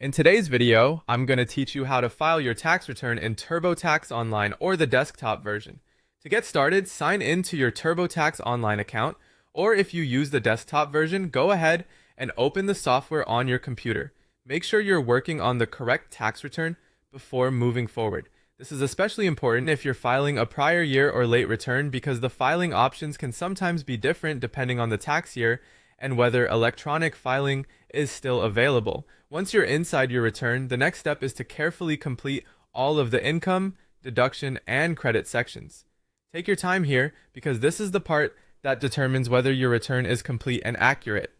In today's video, I'm going to teach you how to file your tax return in TurboTax Online or the desktop version. To get started, sign in to your TurboTax Online account, or if you use the desktop version, go ahead and open the software on your computer. Make sure you're working on the correct tax return before moving forward. This is especially important if you're filing a prior year or late return because the filing options can sometimes be different depending on the tax year and whether electronic filing is still available. Once you're inside your return, the next step is to carefully complete all of the income, deduction, and credit sections. Take your time here because this is the part that determines whether your return is complete and accurate.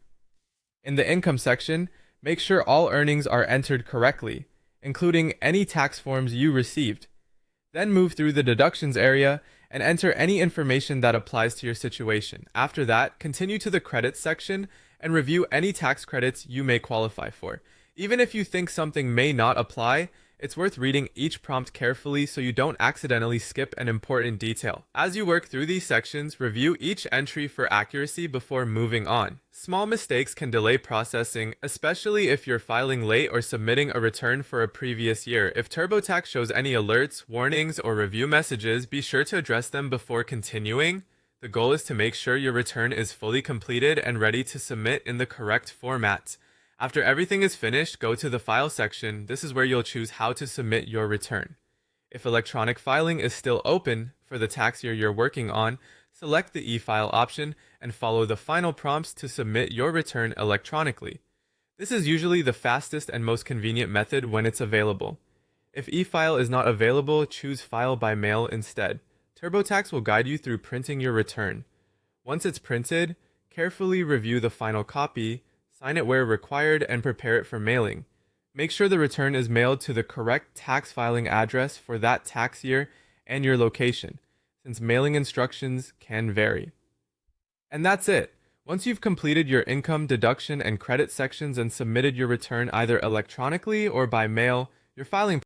In the income section, make sure all earnings are entered correctly, including any tax forms you received. Then move through the deductions area and enter any information that applies to your situation. After that, continue to the credits section and review any tax credits you may qualify for. Even if you think something may not apply, it's worth reading each prompt carefully so you don't accidentally skip an important detail. As you work through these sections, review each entry for accuracy before moving on. Small mistakes can delay processing, especially if you're filing late or submitting a return for a previous year. If TurboTax shows any alerts, warnings, or review messages, be sure to address them before continuing. The goal is to make sure your return is fully completed and ready to submit in the correct format. After everything is finished, go to the File section. This is where you'll choose how to submit your return. If electronic filing is still open for the tax year you're working on, select the e-file option and follow the final prompts to submit your return electronically. This is usually the fastest and most convenient method when it's available. If e-file is not available, choose File by Mail instead. TurboTax will guide you through printing your return. Once it's printed, carefully review the final copy, sign it where required, and prepare it for mailing. Make sure the return is mailed to the correct tax filing address for that tax year and your location, since mailing instructions can vary. And that's it. Once you've completed your income, deduction, and credit sections and submitted your return either electronically or by mail, your filing